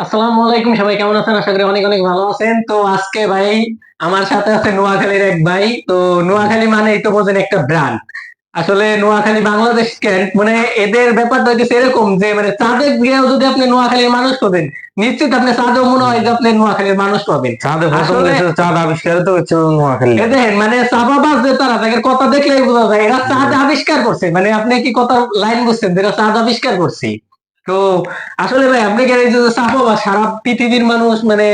আসসালামু আলাইকুম, সবাই কেমন আছেন? আশা করি অনেক অনেক ভালো আছেন। তো আজকে ভাই আমার সাথে আছে নোয়াখালীর এক ভাই। তো নোয়াখালী মানেই তো বোঝেন একটা ব্র্যান্ড। আসলে নোয়াখালী বাংলাদেশ মানে এদের ব্যাপারটা হচ্ছে এরকম যে মানে চাঁদে গিয়েও যদি আপনি নোয়াখালীর মানুষ পাবেন, নিশ্চিত আপনি চাঁদেও মনে হয় যে আপনি নোয়াখালীর মানুষ পাবেন। চাঁদে প্রথম আসলে দেশে চাঁদ আবিষ্কারিত হচ্ছে নোয়াখালী। এ দেখেন মানে চাপাবাজ যে তারা তাদের কথা দেখলেই বোঝা যায় এরা চাঁদ আবিষ্কার করছে। মানে আপনি কি কথা লাইন বুঝছেন যে এরা চাঁদ আবিষ্কার করছে? তো আসলে ভাই আপনি কি এই যে চাপাবাজ সারা পৃথিবীর মানুষ মানে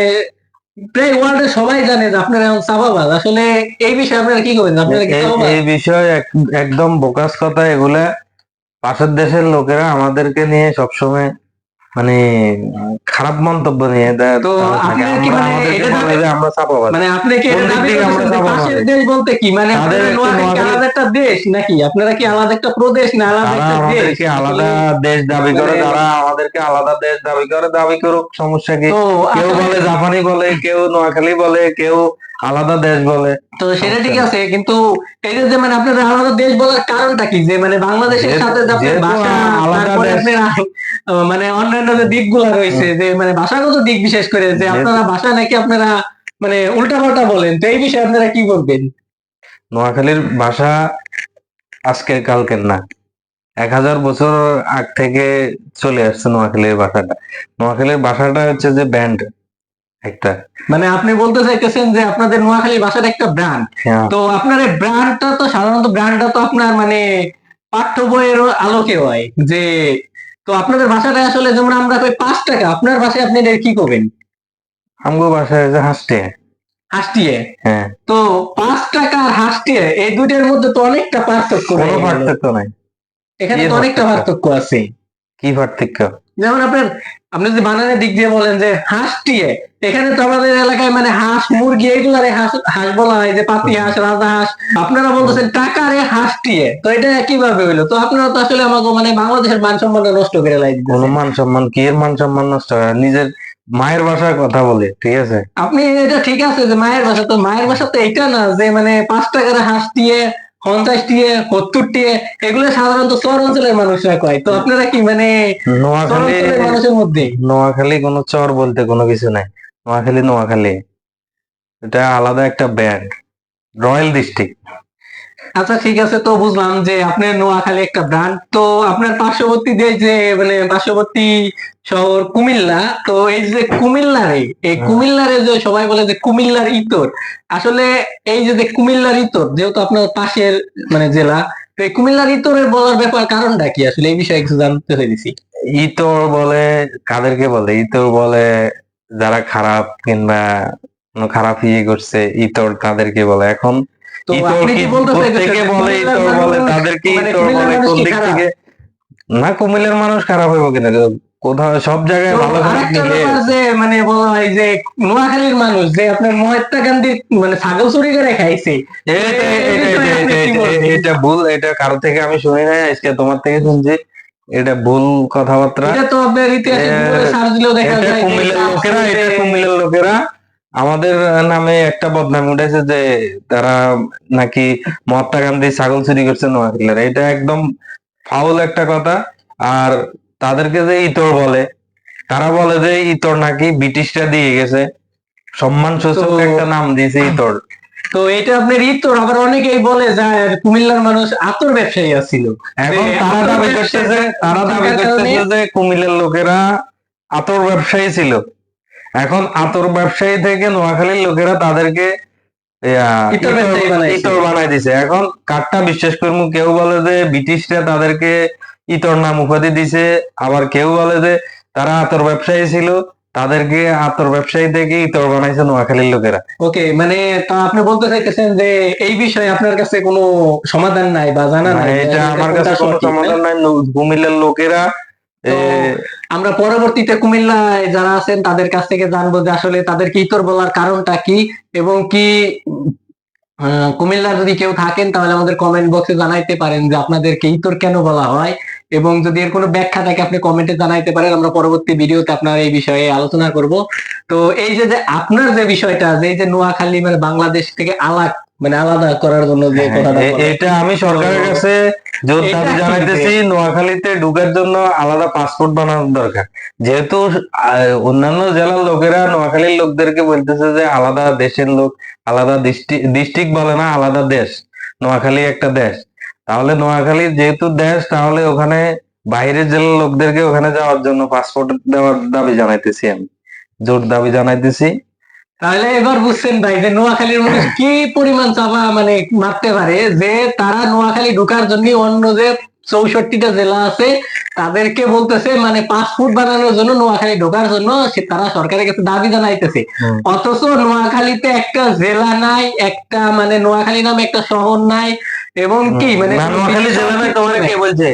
প্রায় ওয়ার্ল্ডে সবাই জানে যে আপনারা এখন চাপাবাজ। আসলে এই বিষয়ে আপনারা কি করবেন? আপনারা কি এই চাপাবাজ? এই বিষয়ে একদম বোকাস কথা এগুলা। পাশের দেশের লোকেরা আমাদেরকে নিয়ে সবসময় মানে খারাপ মন্তব্য নিয়ে তো তারা থাকে। আপনার কি আমরা মানে আমাদেরকে এটা বলে যে আমরা চাপাবাজ। মানে আপনি কি কোন এটা দিক দাবি থেকে আমরা করতেছেন যে চাপাবাজ? পাশের দেশ বলতে কি মানে তাদের আপনারা একটু নোয়াখালী কি নোয়াখালী, আলাদা একটা দেশ নাকি? আপনারা কি আলাদা একটা প্রদেশ না আলাদা তারা একটা দেশ? আমাদেরকে আসলে আলাদা দেশ দাবি করে, মানে তারা আমাদেরকে আলাদা দেশ দাবি করে, দাবি করুক, সমস্যা কি? তো কেউ আসলে বলে জাপানি বলে, কেউ নোয়াখালী বলে, কেউ আলাদা দেশ বলে, তো সেটা সমস্যা ঠিক নেই। আছে, কিন্তু এই যে যে মানে আপনাদের আলাদা দেশ বলার কারণটা কি? যে মানে বাংলাদেশের যেহেতু সাথে যে আপনার যেহেতু ভাষা, আলাদা তারপরে দেশ, আপনার মানে অন্যান্য যে দিকগুলা রয়েছে, হুম, যে মানে ভাষাগত দিক বিশেষ করে যে যেহেতু আপনারা ভাষা নাকি আপনারা মানে উল্টা পাল্টা বলেন, তো এই বিষয়ে আপনারা কি বলবেন? নোয়াখালীর ভাষা আজকের কালকের না, 1000 বছর আগ থেকে চলে আসছে নোয়াখালীর ভাষাটা। নোয়াখালীর ভাষাটা হচ্ছে যে ব্যান্ড একটা। মানে আপনি বলতে চাইতেছেন যে আপনাদের নোয়াখালী ভাষার একটা ব্র্যান্ড। হ্যাঁ, তো আপনার এই ব্র্যান্ডটা তো সাধারণত ব্র্যান্ডটা তো আপনার মানে পাঠ্য বইয়ের আলোকে হয় যে, তো আপনাদের ভাষাটা আসলে যেমন আমরা কই 5 টাকা, আপনার ভাষায় আপনি এটা কি করবেন? আমগো ভাষা হচ্ছে হাসতে। হাসটিয়ে। হ্যাঁ, তো 5 টাকা আর হাসটিয়ে এই দুইটার মধ্যে তো অনেকটা পার্থক্য কোনো রয়ে গেল। পার্থক্য নাই। কি এখানে এর তো অনেকটা পার্থক্য? পার্থক্য আছে। কি পার্থক্য? যেমন আপনার আপনি যদি বানানের দিক দিয়ে বলেন যে হাঁসটিয়ে, এখানে তো আমাদের এলাকায় মানে হাঁস মুরগি এগুলারে হাঁস হাঁস বলা হয়, যে পাতি হুম, হাঁস রাজা হাঁস। আপনারা হুম। বলতেছেন টাকারে হাঁসটিয়ে, তো এটা কিভাবে হইলো? তো আপনারা তো আসলে আমাকে মানে বাংলাদেশের মান সম্মানটা নষ্ট করে লাই কোনো দিতেছেন। মান সম্মান, কি এর মান সম্মান নষ্ট হয়? নিজের মায়ের ভাষায় কথা বলে, ঠিক আছে? আপনি এটা ঠিক আছে যে মায়ের ভাষা, তো মায়ের ভাষা তো এটা না যে মানে 5 টাকার হাঁস দিয়ে 50 দিয়ে 70 দিয়ে, এগুলো সাধারণত চর অঞ্চলের মানুষরা কয়। তো আপনারা কি মানে চর নোয়াখালী, অঞ্চলের মানুষের মধ্যে? নোয়াখালী কোনো চর বলতে কোনো কিছু নাই। নোয়াখালী নোয়াখালী, এটা আলাদা একটা ব্যান্ড, রয়্যাল ডিস্ট্রিক্ট। আচ্ছা ঠিক আছে, তো বুঝলাম যে আপনার নোয়াখালী একটা ব্র্যান্ড। তো আপনার পার্শ্ববর্তী দেশ যে মানে পার্শ্ববর্তী শহর কুমিল্লা, তো এই যে কুমিল্লারে, এই কুমিল্লারে যে সবাই বলে যে কুমিল্লার ইতর, আসলে এই যে যে কুমিল্লার ইতর যেহেতু আপনার পাশের মানে জেলা, তো এই কুমিল্লার ইতরের বলার ব্যাপার কারণটা কি? আসলে এই বিষয়ে কিছু জানতে চাইছি। ইতর বলে কাদেরকে বলে? ইতর বলে যারা খারাপ কিংবা কোনো খারাপ ইয়ে করছে, ইতর তাদেরকে বলে। এখন তো ইতর আপনি কি কি বলতে চাইতেছেন প্রত্যেকে যে বলে কুমিল্লার ইতর বলে, মানুষ তাদেরকে মানে ইতর কুমিল্লার বলে, মানুষ কোন কি দিক খারাপ? থেকে? না, কুমিল্লার মানুষ খারাপ হইব কিনা? কোথাও সব জায়গায় তো ভালো খারাপ আরেকটা মিলিয়ে ব্যাপার গেছে। যে মানে বলা হয় যে নোয়াখালীর মানুষ যে আপনার মহাত্মা গান্ধী মানে ছাগল চুরি করে খাইছে, তো এটা এই এটা এটা বিষয়ে আপনি এটা কি এটা বলবেন? এটা ভুল। এটা কারো থেকে আমি শুনি নাই, আজকে তোমার থেকে শুনছি। এটা ভুল কথাবার্তা। এটা তো আপনার ইতিহাসে গুগলে এ- সার্চ দিলেও দেখা এটা যায় যে এটা কুমিল্লার আছে লোকেরা, যে এটা কুমিল্লার লোকেরা আমাদের নামে একটা বদনাম উঠেছে যে তারা নাকি মহাত্মা গান্ধী ছাগল চুরি করছে নোয়াখালীরা। এটা একদম ফাউল একটা কথা। আর তাদেরকে যে ইতর বলে, তারা বলে যে ইতর নাকি ব্রিটিশরা দিয়ে গেছে, সম্মান তো সূচক একটা নাম দিয়েছে ইতর। তো এটা আপনার ইতর, আবার অনেকেই বলে যায় কুমিল্লার মানুষ আতর ব্যবসায়ী ছিল, যে এখন আতর ব্যবসায় তারা দাবি থাকার কারণে করতেছে যে কুমিল্লার লোকেরা আতর ব্যবসায়ী ছিল। এখন আতর ব্যবসায়ী থেকে নোয়াখালীর লোকেরা তাদেরকে ইয়া, ইতর ইতর ব্যবসায়ী বানাইছে। ইতর বানাই দিছে। এখন কারটা বিশ্বাস করবো? কেউ বলে যে ব্রিটিশরা তাদেরকে ইতর নাম উপাধি দিছে, আবার কেউ বলে যে তারা আতর ব্যবসায়ী ছিল, তাদেরকে আতর ব্যবসায়ী থেকে ইতর বানাইছে নোয়াখালীর লোকেরা। ওকে, মানে তা আপনি বলতে চাইতেছেন যে এই বিষয়ে আপনার কাছে কোনো সমাধান নাই বা জানা না, নাই যে এটা আসলে এটা আমার কোনটা কাছে কোনো সঠিক, না? সমাধান নাই। কুমিল্লার লোকেরা এ, তো আমরা পরবর্তীতে কুমিল্লায় যারা আছেন তাদের কাছ থেকে জানবো যে আসলে তাদেরকে ইতর বলার কারণটা কি, এবং কি কুমিল্লা যদি কেউ থাকেন তাহলে আমাদের কমেন্ট বক্সে জানাইতে পারেন যে আপনাদেরকে ইতর কেন বলা হয়, এবং যদি এর কোনো ব্যাখ্যা থাকে আপনি কমেন্টে জানাইতে পারেন। আমরা পরবর্তী ভিডিওতে আপনার এই বিষয়ে আলোচনা করব। তো এই যে যে আপনার যে বিষয়টা যে এই যে নোয়াখালী মানে বাংলাদেশ থেকে আলাগ মানে আলাদা করার জন্য যে কথাটা বলা। এটা আমি সরকারের কাছে জোর এটা দাবি কি জানাইতেছি, নোয়াখালীতে ঢুকার জন্য আলাদা পাসপোর্ট বানানোর দরকার। যেহেতু অন্যান্য জেলার লোকেরা নোয়াখালীর লোকদেরকে বলতেছে যে আলাদা দেশের লোক, আলাদা ডিস্ট্রিক্ট বলে না, আলাদা দেশ। নোয়াখালী একটা দেশ, তাহলে নোয়াখালী যেহেতু দেশ, তাহলে ওখানে বাইরের জেলার লোকদেরকে ওখানে যাওয়ার জন্য পাসপোর্ট দেওয়ার দাবি জানাইতেছি, আমি জোর দাবি জানাইতেছি। তাহলে এবার বুঝছেন ভাই যে নোয়াখালীর মানুষ কি পরিমাণ চাপা মানে মারতে পারে, যে তারা নোয়াখালী ঢোকার জন্য অন্য যে 64টা জেলা আছে তাদেরকে বলতেছে মানে পাসপোর্ট বানানোর জন্য নোয়াখালী ঢোকার জন্য তারা সরকারের কাছে দাবি জানাইতেছে। অথচ নোয়াখালীতে একটা জেলা নাই, একটা মানে নোয়াখালী নামে একটা শহর নাই, এবং কি মানে না, নোয়াখালী জেলা নয়, তোমার কে বলছে?